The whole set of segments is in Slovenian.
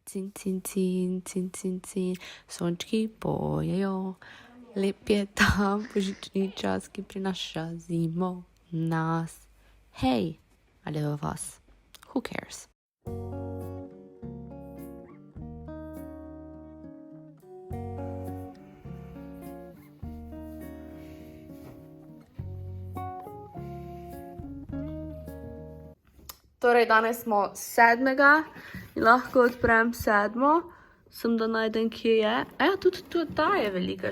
Cin, cin, cin, cin, cin, cin, sončki pojejo. Lep je ta božični čas, ki prinaša zimo nas. Hej, ali v vas? Who cares? Torej, danes smo 7. in lahko odprem 7. Sem da najdem, kje je. Tudi ta je velika.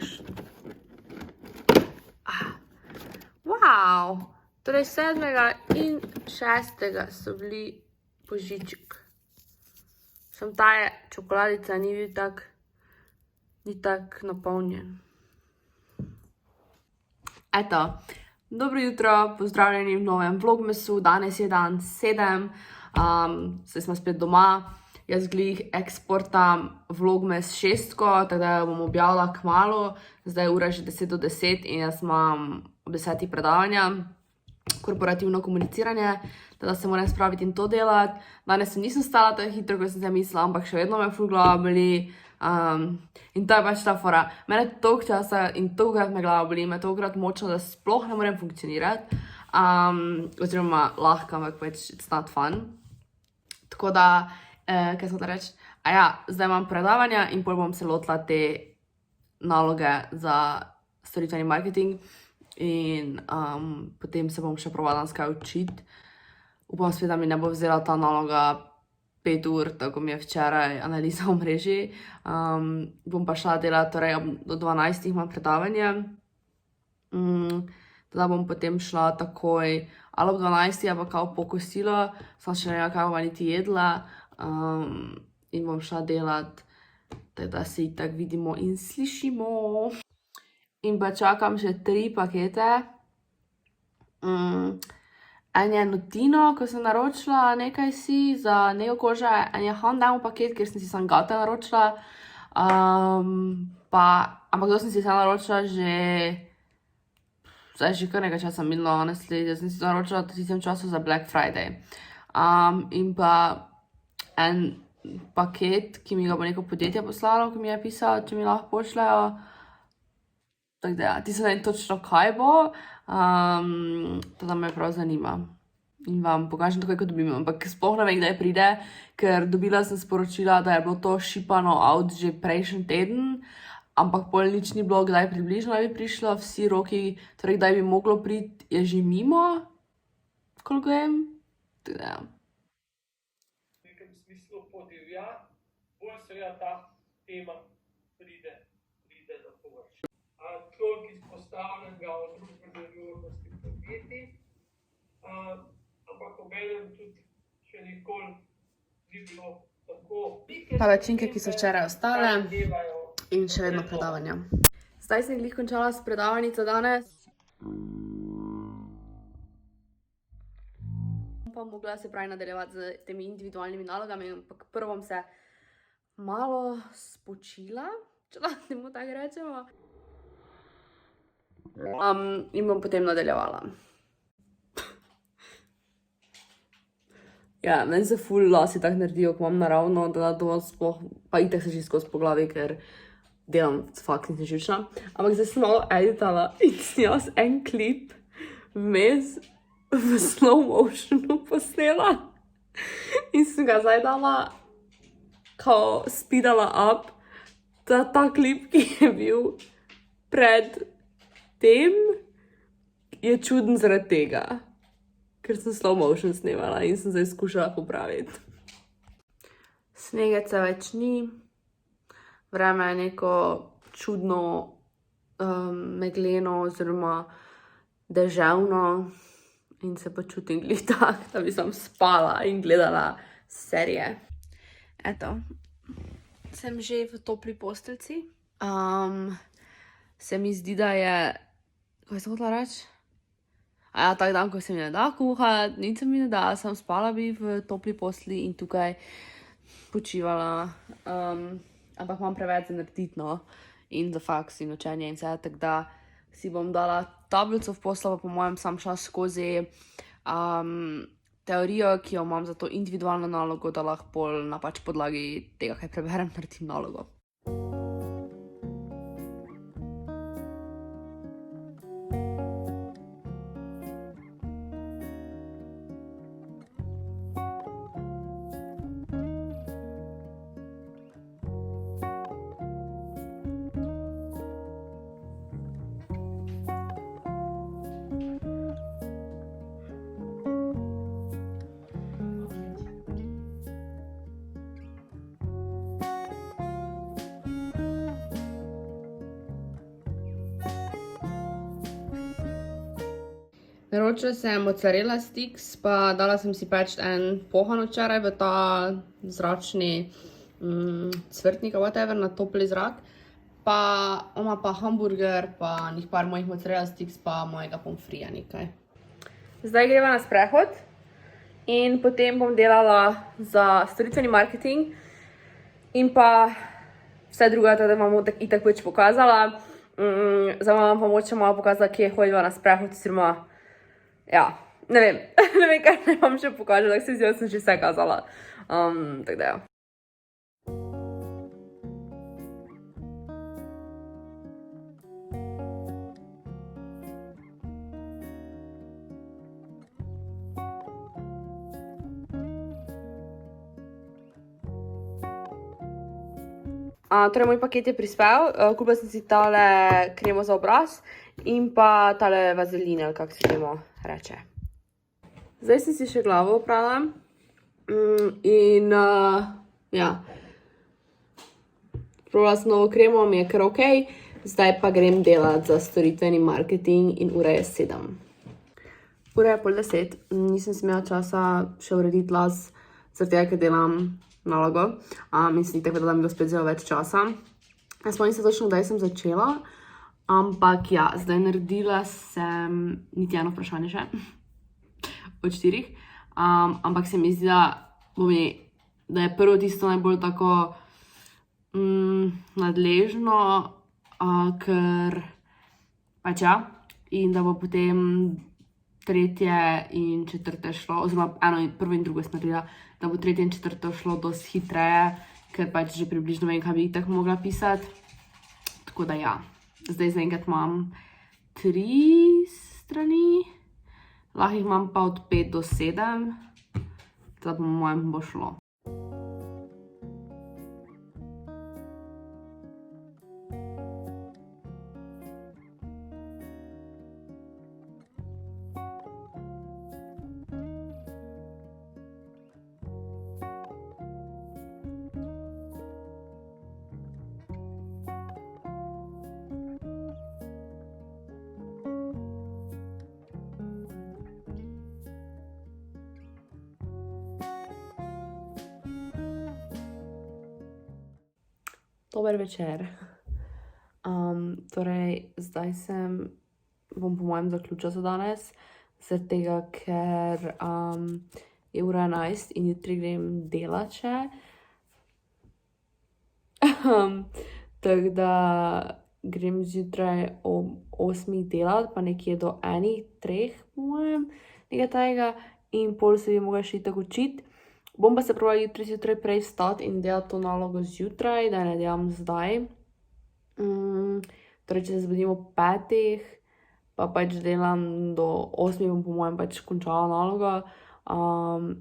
Wow! Torej, 7. in 6. so bili božiček. Sem ta je čokoladica, ni tak napolnjen. Eto. Dobro jutro, pozdravljeni v novem vlogmasu. Danes je dan 7, saj smo spet doma. Jaz glih eksportam vlogmas 6, tako da bom objavila kmalu. Zdaj je ura že 10:10 in jaz imam ob 10 predavanja, korporativno komuniciranje, da se moram spraviti in to delati. Danes se nisem stala tako hitro, kot sem se mislila, ampak še vedno me ful glava boli. In to je pač ta fora. Mene toliko časa in tolikokrat me glava boli, me tolikokrat močno, da sploh ne morem funkcionirati. Oziroma lahko, ampak pač it's not fun. Tako da, kaj sem da reči? Zdaj imam predavanja in potem bom se lotila te naloge za storitveni marketing in potem se bom še probala kaj učiti. Upam spet, da mi ne bo vzela ta naloga 5 ur, tako mi je včeraj analiza omrežij. Bom pa šla delati, torej do 12 imam predavanje. Da bom potem šla takoj ali ob 12 ali pa kao po kosilo, sem še ne kaj bom niti jedla in bom šla delati, tako da se itak vidimo in slišimo. In pa čakam še 3 pakete. En je Notino, ko sem naročila nekaj si za nego kože, en je Handown paket, ker sem si Sangate naročila. Ampak to sem si naročila že kar nekaj časa minilo, honestly. Jaz sem si to naročila v tistem času za Black Friday. In pa en paket, ki mi ga bo neko podjetje poslalo, ki mi je pisalo, če mi lahko pošljajo. Tako da, ti se ne točno kaj bo, to da me prav zanima. In vam pokažem takoj, ko dobim, ampak sploh ne vem, kdaj pride, ker dobila sem sporočila, da je bilo to shipano out že prejšnji teden, ampak pol nič ni bilo, kdaj približno bi prišlo, vsi roki, torej kdaj bi moglo priti, je že mimo, koliko vem. Tako da, v nekem smislu podivja, bolj seveda ta tema pride do površja. Toliko izpostavljenega od družbene odgovornosti podjetij, ampak obenem tudi še nikoli ni bilo tako. palačinke, ki so včeraj ostale in še vedno predavanja. Zdaj sem glih končala s predavanjico danes. Pa mogla se pravi nadaljevati z temi individualnimi nalogami, ampak prvo bom se malo spočila, če da temu tako rečemo. In bom potem nadaljevala. Ja, meni se ful lasi tako naredijo, ko imam naravno, da to sploh, pa itak se že skozi po glavi, ker delam fakt nisem živčna. Ampak zdaj sem malo editala in snijala en klip vmes v slow motionu posnela. In sem ga zdaj dala, kao speedala up, da ta klip, ki je bil pred tem, je čuden zaradi tega, ker sem slow motion snemala in sem zdaj skušala popraviti. Snegeca več ni, vreme je neko čudno megleno oziroma deževno in se počutim glih tak, da bi sem spala in gledala serije. Eto, sem že v topli postelci. Se mi zdi, da je, kaj sem hotela reči? Tak dan, ko se mi ne da kuhati, nič se mi ne da, sem spala bi v topli postelji in tukaj počivala. Ampak imam preveč za narediti, no, in za faks in učenje in vse, tako da si bom dala tablico v posla, pa po mojem sam šla skozi teorijo, ki jo imam za to individualno nalogo, da lahko pol na pač podlagi tega, kaj preberem, naredim nalogo. Naročila sem mozzarella sticks, pa dala sem si peči en pohan včeraj v ta zračni cvrtnik, whatever, na topli zrak. Pa ima pa hamburger, pa njih par mojih mozzarella sticks, pa mojega pomfrija nekaj. Zdaj greva na sprehod in potem bom delala za storitveni marketing in pa vse druga, da vam bom itak več pokazala. Zdaj vam pa moče malo pokazala, kje hodiva na sprehod, oziroma ja, ne vem, kaj naj vam še pokažem, tako se zdi, da sem že vse kazala. Tako da ja. Torej, moj paket je prispel, kupila sem si tale kremo za obraz in pa tale vazelin, ali kako se temu reče. Zdaj sem si še glavo oprala in ja, probala sem novo kremo, mi je kar ok, zdaj pa grem delat za storitveni marketing in ura je 7. Ura je 9:30, nisem si imela časa še urediti las, zaradi tega, ker delam nalogo. Mislim, tako da mi bo spet zelo več časa. Ne spomnim se točno, kdaj sem začela, ampak ja, zdaj naredila sem niti eno vprašanje še od 4. Ampak se mi zdi, da je prvo tisto najbolj tako nadležno, ker pač ja, in da bo potem tretje in četrte šlo, oziroma prvo in drugo sem naredila, da bo tretje in četrto šlo dosti hitreje, ker pač že približno vem, kaj bi tako mogla pisati. Tako da ja, zdaj zaenkrat imam 3 strani, lahko jih imam pa od 5 do 7, da po mojem bo šlo. Dober večer. Torej, zdaj bom po mojem zaključila za danes, zaradi tega, ker je ura 11 in jutri grem delat še. Tako da grem zjutraj ob 8 delat, pa nekje do 1-3, po mojem, nekaj tajega, in pol se bi mogla še tako učiti. Bom pa se probala jutri zjutraj prej vstati in delati to nalogo zjutraj, da ne delam zdaj. Torej, če se zbudim ob 5, pa pač delam do 8, bom po mojem pač končala nalogo.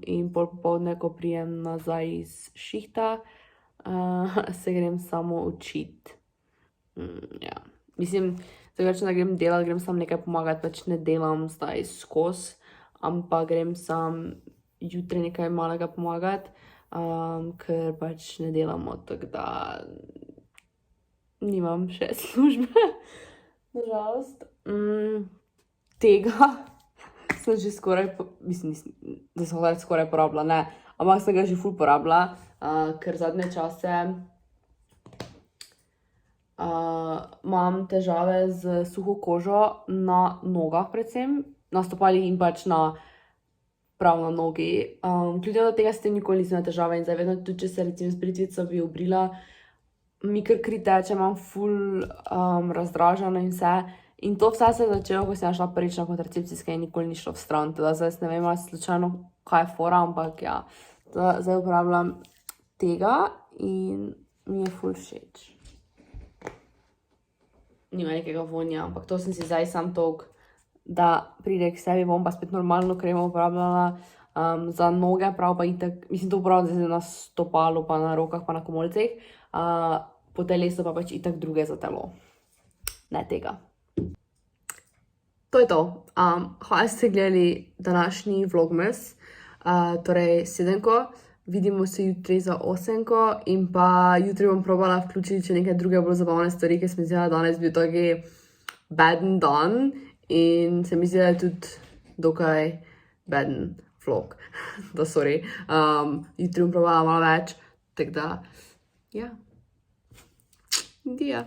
In pol popoldne, ko prijem nazaj iz šihta, se grem samo učiti. Ja, mislim, drugače da grem delat, grem samo nekaj pomagati, pač ne delam zdaj skozi, ampak grem sam jutri nekaj malega pomagati, ker pač ne delamo, tako da nimam še službe, nažalost. Tega sem že skoraj, mislim, da sem ga skoraj porabila, ne, ampak sem ga že ful porabila, ker zadnje čase imam težave z suho kožo na nogah predvsem, na stopalih in pač prav na nogi. Glede na tega s tem nikoli nisem imela težave in zdaj vedno tudi, če se recimo s britvico bi obrila, mi kar kri teče, imam ful razdraženo in vse. In to vse se je začelo, ko sem šla prvič na kontracepcijske in nikoli ni šlo v stran. Teda zdaj ne vem, ali slučajno kaj je fora, ampak ja, zdaj uporabljam tega in mi je ful všeč. Nima nekega vonja, ampak to sem si zdaj sam tolk, da pride k sebi, bom pa spet normalno kremo uporabljala za noge, prav pa itak, mislim, to uporabljam zdaj na stopalu, pa na rokah, pa na komolcih, po telesu pa pač itak druge za telo, ne tega. To je to. Hvala, da ste gledali današnji vlogmas, torej 7. Vidimo se jutri za 8. in pa jutri bom probala vključiti še nekaj druge bolj zabavne stvari, ker se mi zdi, da danes bil taki baden dan in se mi zdi, da je tudi dokaj baden vlog. Da, sorry. Jutri bom probala malo več, tako da, ja. Dija.